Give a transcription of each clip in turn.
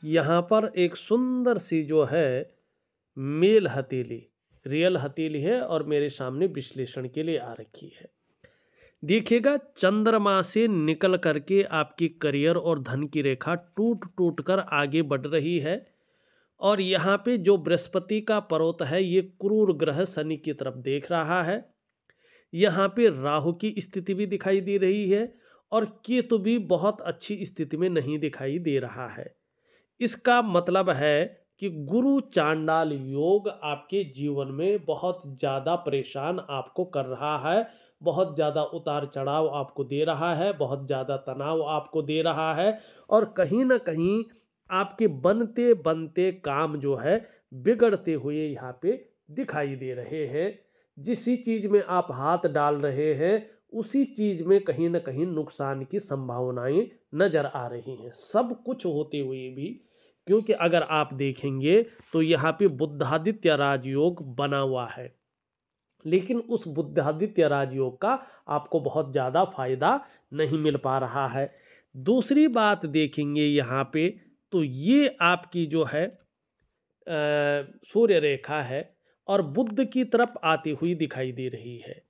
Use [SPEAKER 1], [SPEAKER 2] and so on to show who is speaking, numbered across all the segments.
[SPEAKER 1] यहाँ पर एक सुंदर सी जो है मेल हथेली, रियल हथेली है और मेरे सामने विश्लेषण के लिए आ रखी है। देखिएगा, चंद्रमा से निकल करके आपकी करियर और धन की रेखा टूट टूट कर आगे बढ़ रही है। और यहाँ पे जो बृहस्पति का पर्वत है ये क्रूर ग्रह शनि की तरफ देख रहा है। यहाँ पे राहु की स्थिति भी दिखाई दे रही है और केतु भी बहुत अच्छी स्थिति में नहीं दिखाई दे रहा है। इसका मतलब है कि गुरु चांडाल योग आपके जीवन में बहुत ज़्यादा परेशान आपको कर रहा है, बहुत ज़्यादा उतार चढ़ाव आपको दे रहा है, बहुत ज़्यादा तनाव आपको दे रहा है और कहीं ना कहीं आपके बनते बनते काम जो है बिगड़ते हुए यहाँ पे दिखाई दे रहे हैं। जिस चीज़ में आप हाथ डाल रहे हैं उसी चीज़ में कहीं ना कहीं नुकसान की संभावनाएं नज़र आ रही हैं, सब कुछ होते हुए भी। क्योंकि अगर आप देखेंगे तो यहाँ पे बुद्धादित्य राजयोग बना हुआ है, लेकिन उस बुद्धादित्य राजयोग का आपको बहुत ज़्यादा फायदा नहीं मिल पा रहा है। दूसरी बात देखेंगे यहाँ पे तो ये आपकी जो है सूर्य रेखा है और बुध की तरफ आती हुई दिखाई दे रही है।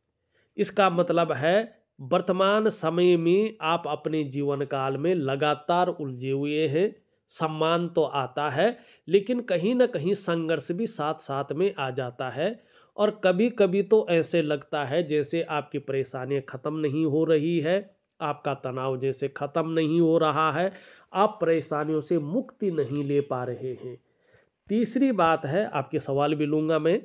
[SPEAKER 1] इसका मतलब है वर्तमान समय में आप अपने जीवन काल में लगातार उलझे हुए हैं। सम्मान तो आता है लेकिन कहीं ना कहीं संघर्ष भी साथ साथ में आ जाता है और कभी कभी तो ऐसे लगता है जैसे आपकी परेशानियां ख़त्म नहीं हो रही है, आपका तनाव जैसे ख़त्म नहीं हो रहा है, आप परेशानियों से मुक्ति नहीं ले पा रहे हैं। तीसरी बात है, आपके सवाल भी लूँगा मैं,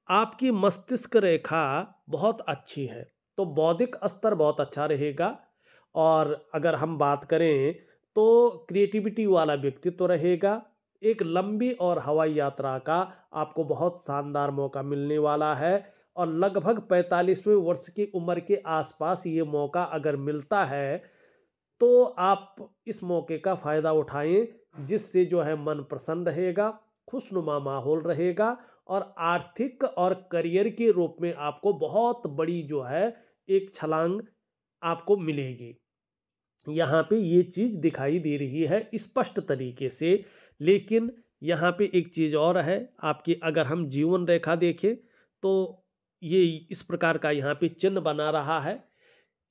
[SPEAKER 1] आपकी मस्तिष्क रेखा बहुत अच्छी है तो बौद्धिक स्तर बहुत अच्छा रहेगा। और अगर हम बात करें तो क्रिएटिविटी वाला व्यक्तित्व रहेगा। एक लंबी और हवाई यात्रा का आपको बहुत शानदार मौका मिलने वाला है और लगभग 45वें वर्ष की उम्र के आसपास ये मौका अगर मिलता है तो आप इस मौके का फ़ायदा उठाएं, जिससे जो है मन प्रसन्न रहेगा, खुशनुमा माहौल रहेगा और आर्थिक और करियर के रूप में आपको बहुत बड़ी जो है एक छलांग आपको मिलेगी। यहाँ पे ये चीज़ दिखाई दे रही है स्पष्ट तरीके से। लेकिन यहाँ पे एक चीज़ और है, आपकी अगर हम जीवन रेखा देखें तो ये इस प्रकार का यहाँ पे चिन्ह बना रहा है।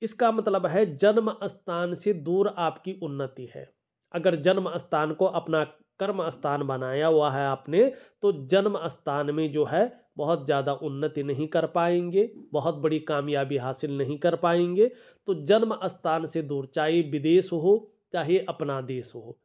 [SPEAKER 1] इसका मतलब है जन्म स्थान से दूर आपकी उन्नति है। अगर जन्म स्थान को अपना कर्म स्थान बनाया हुआ है आपने तो जन्म स्थान में जो है बहुत ज़्यादा उन्नति नहीं कर पाएंगे, बहुत बड़ी कामयाबी हासिल नहीं कर पाएंगे। तो जन्म स्थान से दूर, चाहे विदेश हो चाहे अपना देश हो।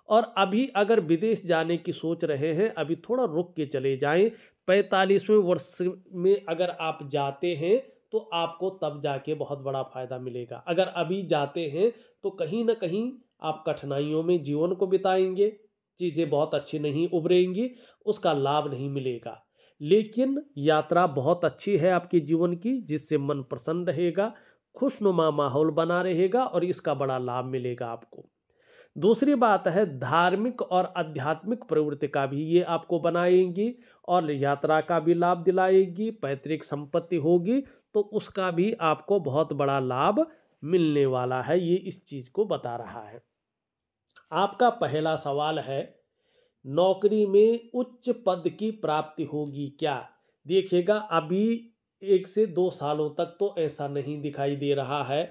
[SPEAKER 1] और अभी अगर विदेश जाने की सोच रहे हैं, अभी थोड़ा रुक के चले जाएं। 45वें वर्ष में अगर आप जाते हैं तो आपको तब जाके बहुत बड़ा फायदा मिलेगा। अगर अभी जाते हैं तो कहीं ना कहीं आप कठिनाइयों में जीवन को बिताएंगे, चीज़ें बहुत अच्छी नहीं उभरेंगी, उसका लाभ नहीं मिलेगा। लेकिन यात्रा बहुत अच्छी है आपके जीवन की, जिससे मन प्रसन्न रहेगा, खुशनुमा माहौल बना रहेगा और इसका बड़ा लाभ मिलेगा आपको। दूसरी बात है, धार्मिक और आध्यात्मिक प्रवृत्ति का भी ये आपको बनाएंगी और यात्रा का भी लाभ दिलाएगी। पैतृक संपत्ति होगी तो उसका भी आपको बहुत बड़ा लाभ मिलने वाला है, ये इस चीज़ को बता रहा है। आपका पहला सवाल है, नौकरी में उच्च पद की प्राप्ति होगी क्या? देखिएगा, अभी 1 से 2 सालों तक तो ऐसा नहीं दिखाई दे रहा है,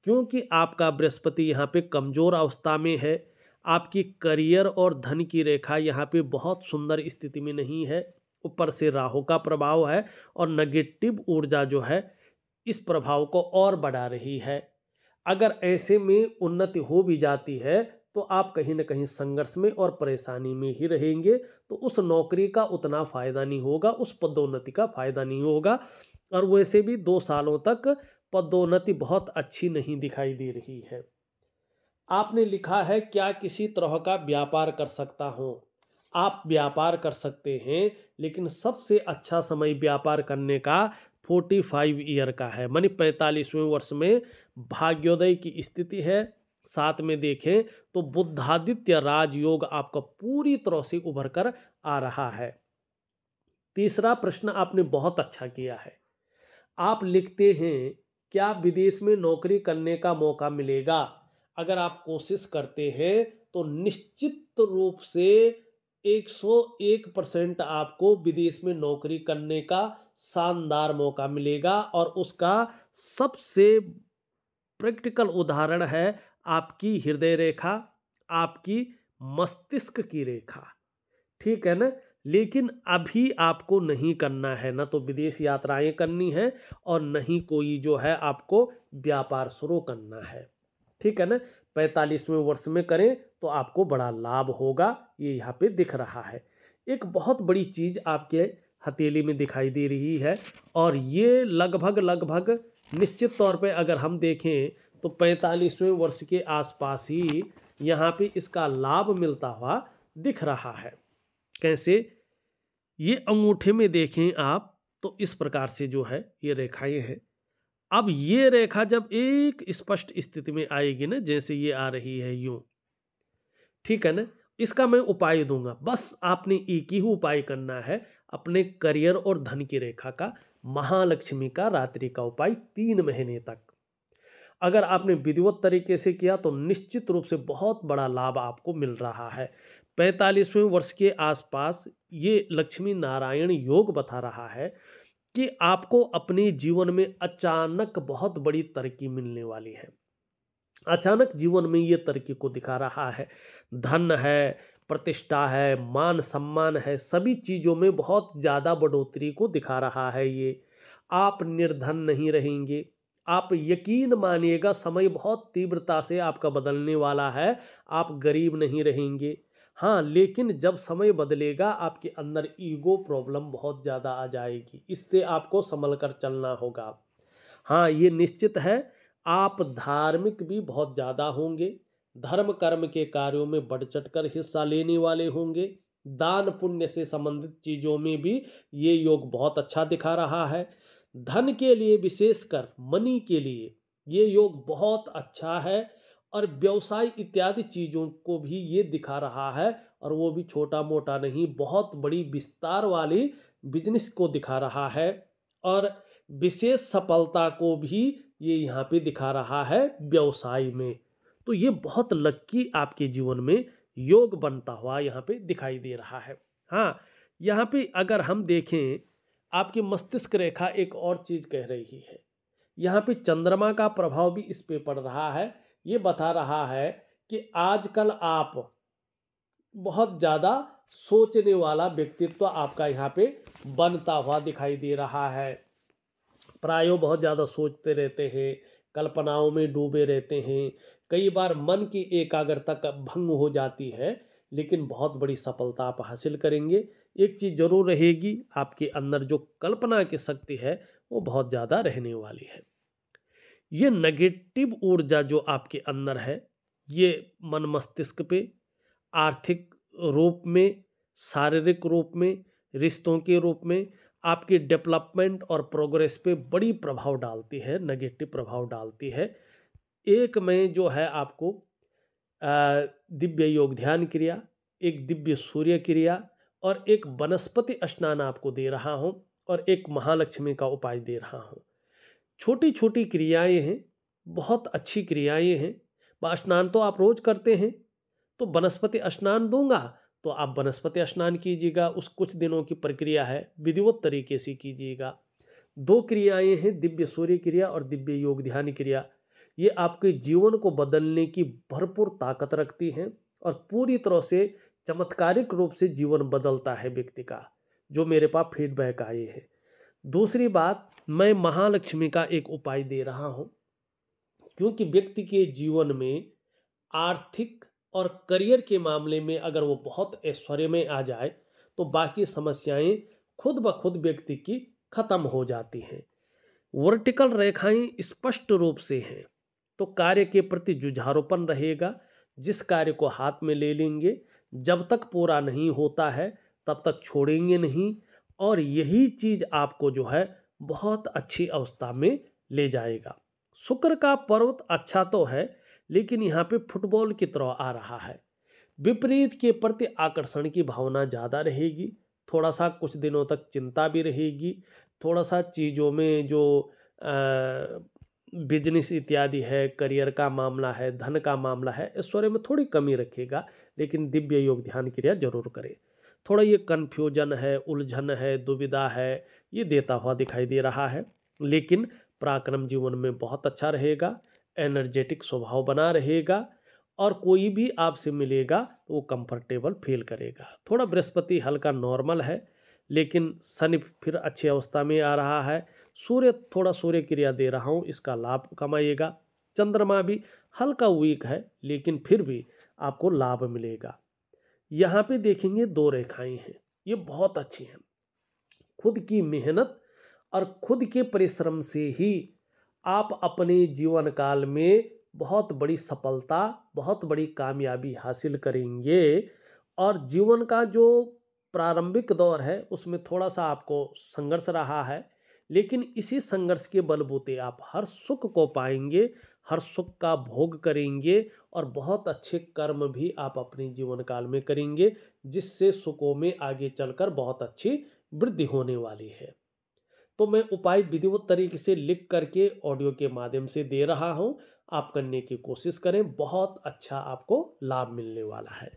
[SPEAKER 1] क्योंकि आपका बृहस्पति यहाँ पे कमज़ोर अवस्था में है। आपकी करियर और धन की रेखा यहाँ पे बहुत सुंदर स्थिति में नहीं है। ऊपर से राहु का प्रभाव है और नेगेटिव ऊर्जा जो है इस प्रभाव को और बढ़ा रही है। अगर ऐसे में उन्नति हो भी जाती है तो आप कहीं ना कहीं संघर्ष में और परेशानी में ही रहेंगे, तो उस नौकरी का उतना फ़ायदा नहीं होगा, उस पदोन्नति का फ़ायदा नहीं होगा। और वैसे भी 2 सालों तक पदोन्नति बहुत अच्छी नहीं दिखाई दे रही है। आपने लिखा है, क्या किसी तरह का व्यापार कर सकता हूँ? आप व्यापार कर सकते हैं, लेकिन सबसे अच्छा समय व्यापार करने का 45 ईयर का है, मानी 45वें वर्ष में भाग्योदय की स्थिति है। साथ में देखें तो बुद्धादित्य राजयोग आपका पूरी तरह से उभर कर आ रहा है। तीसरा प्रश्न आपने बहुत अच्छा किया है। आप लिखते हैं, क्या विदेश में नौकरी करने का मौका मिलेगा? अगर आप कोशिश करते हैं तो निश्चित रूप से 101% आपको विदेश में नौकरी करने का शानदार मौका मिलेगा। और उसका सबसे प्रैक्टिकल उदाहरण है आपकी हृदय रेखा, आपकी मस्तिष्क की रेखा, ठीक है ना। लेकिन अभी आपको नहीं करना है, ना तो विदेश यात्राएं करनी है और नहीं कोई जो है आपको व्यापार शुरू करना है, ठीक है ना। 45वें वर्ष में करें तो आपको बड़ा लाभ होगा, ये यहाँ पे दिख रहा है। एक बहुत बड़ी चीज आपके हथेली में दिखाई दे रही है और ये लगभग निश्चित तौर पे अगर हम देखें तो 45वें वर्ष के आसपास ही यहाँ पे इसका लाभ मिलता हुआ दिख रहा है। कैसे? ये अंगूठे में देखें आप तो इस प्रकार से जो है ये रेखाएं हैं। अब ये रेखा जब एक स्पष्ट स्थिति में आएगी ना, जैसे ये आ रही है यूं, ठीक है ना, इसका मैं उपाय दूंगा। बस आपने एक ही उपाय करना है, अपने करियर और धन की रेखा का, महालक्ष्मी का रात्रि का उपाय 3 महीने तक अगर आपने विधिवत तरीके से किया तो निश्चित रूप से बहुत बड़ा लाभ आपको मिल रहा है। 45वें वर्ष के आसपास ये लक्ष्मी नारायण योग बता रहा है कि आपको अपने जीवन में अचानक बहुत बड़ी तरक्की मिलने वाली है। अचानक जीवन में ये तरक्की को दिखा रहा है। धन है, प्रतिष्ठा है, मान सम्मान है, सभी चीज़ों में बहुत ज़्यादा बढ़ोतरी को दिखा रहा है ये। आप निर्धन नहीं रहेंगे। आप यकीन मानिएगा समय बहुत तीव्रता से आपका बदलने वाला है। आप गरीब नहीं रहेंगे। हाँ, लेकिन जब समय बदलेगा आपके अंदर ईगो प्रॉब्लम बहुत ज़्यादा आ जाएगी, इससे आपको संभल कर चलना होगा। हाँ, ये निश्चित है। आप धार्मिक भी बहुत ज़्यादा होंगे, धर्म कर्म के कार्यों में बढ़ चढ़कर हिस्सा लेने वाले होंगे। दान पुण्य से संबंधित चीज़ों में भी ये योग बहुत अच्छा दिखा रहा है। धन के लिए, विशेषकर मनी के लिए ये योग बहुत अच्छा है और व्यवसाय इत्यादि चीज़ों को भी ये दिखा रहा है, और वो भी छोटा मोटा नहीं, बहुत बड़ी विस्तार वाली बिजनेस को दिखा रहा है और विशेष सफलता को भी ये यहाँ पे दिखा रहा है व्यवसाय में। तो ये बहुत लक्की आपके जीवन में योग बनता हुआ यहाँ पे दिखाई दे रहा है। हाँ, यहाँ पे अगर हम देखें आपकी मस्तिष्क रेखा एक और चीज कह रही है। यहाँ पे चंद्रमा का प्रभाव भी इस पे पड़ रहा है। ये बता रहा है कि आजकल आप बहुत ज्यादा सोचने वाला व्यक्तित्व आपका यहाँ पे बनता हुआ दिखाई दे रहा है। प्रायों बहुत ज़्यादा सोचते रहते हैं, कल्पनाओं में डूबे रहते हैं। कई बार मन की एकाग्रता भंग हो जाती है, लेकिन बहुत बड़ी सफलता आप हासिल करेंगे। एक चीज़ जरूर रहेगी, आपके अंदर जो कल्पना की शक्ति है वो बहुत ज़्यादा रहने वाली है। ये नेगेटिव ऊर्जा जो आपके अंदर है, ये मन मस्तिष्क पे आर्थिक रूप में, शारीरिक रूप में, रिश्तों के रूप में आपकी डेवलपमेंट और प्रोग्रेस पे बड़ी प्रभाव डालती है, नेगेटिव प्रभाव डालती है। एक में जो है आपको दिव्य योग ध्यान क्रिया, एक दिव्य सूर्य क्रिया और एक वनस्पति स्नान आपको दे रहा हूँ और एक महालक्ष्मी का उपाय दे रहा हूँ। छोटी छोटी क्रियाएं हैं, बहुत अच्छी क्रियाएं हैं। स्नान तो आप रोज करते हैं, तो वनस्पति स्नान दूंगा तो आप वनस्पति स्नान कीजिएगा। उस कुछ दिनों की प्रक्रिया है, विधिवत तरीके से कीजिएगा। 2 क्रियाएं हैं, दिव्य सूर्य क्रिया और दिव्य योग ध्यान क्रिया। ये आपके जीवन को बदलने की भरपूर ताकत रखती हैं और पूरी तरह से चमत्कारिक रूप से जीवन बदलता है व्यक्ति का, जो मेरे पास फीडबैक आए हैं। दूसरी बात, मैं महालक्ष्मी का एक उपाय दे रहा हूँ, क्योंकि व्यक्ति के जीवन में आर्थिक और करियर के मामले में अगर वो बहुत ऐश्वर्य में आ जाए तो बाकी समस्याएं खुद ब खुद व्यक्ति की खत्म हो जाती हैं। वर्टिकल रेखाएं स्पष्ट रूप से हैं तो कार्य के प्रति जुझारूपन रहेगा। जिस कार्य को हाथ में ले लेंगे, जब तक पूरा नहीं होता है तब तक छोड़ेंगे नहीं, और यही चीज आपको जो है बहुत अच्छी अवस्था में ले जाएगा। शुक्र का पर्वत अच्छा तो है, लेकिन यहाँ पे फुटबॉल की तरह आ रहा है। विपरीत के प्रति आकर्षण की भावना ज़्यादा रहेगी। थोड़ा सा कुछ दिनों तक चिंता भी रहेगी। थोड़ा सा चीज़ों में जो बिजनेस इत्यादि है, करियर का मामला है, धन का मामला है, ऐश्वर्य में थोड़ी कमी रखेगा, लेकिन दिव्य योग ध्यान क्रिया जरूर करें। थोड़ा ये कन्फ्यूजन है, उलझन है, दुविधा है, ये देता हुआ दिखाई दे रहा है, लेकिन पराक्रम जीवन में बहुत अच्छा रहेगा, एनर्जेटिक स्वभाव बना रहेगा और कोई भी आपसे मिलेगा तो वो कंफर्टेबल फील करेगा। थोड़ा बृहस्पति हल्का नॉर्मल है, लेकिन शनि फिर अच्छी अवस्था में आ रहा है। सूर्य थोड़ा सूर्य क्रिया दे रहा हूँ, इसका लाभ कमाइएगा। चंद्रमा भी हल्का वीक है, लेकिन फिर भी आपको लाभ मिलेगा। यहाँ पे देखेंगे 2 रेखाएं हैं, ये बहुत अच्छी हैं। खुद की मेहनत और खुद के परिश्रम से ही आप अपने जीवन काल में बहुत बड़ी सफलता, बहुत बड़ी कामयाबी हासिल करेंगे। और जीवन का जो प्रारंभिक दौर है उसमें थोड़ा सा आपको संघर्ष रहा है, लेकिन इसी संघर्ष के बलबूते आप हर सुख को पाएंगे, हर सुख का भोग करेंगे और बहुत अच्छे कर्म भी आप अपने जीवन काल में करेंगे, जिससे सुखों में आगे चलकर बहुत अच्छी वृद्धि होने वाली है। तो मैं उपाय विधिवत तरीके से लिख करके ऑडियो के माध्यम से दे रहा हूं, आप करने की कोशिश करें, बहुत अच्छा आपको लाभ मिलने वाला है।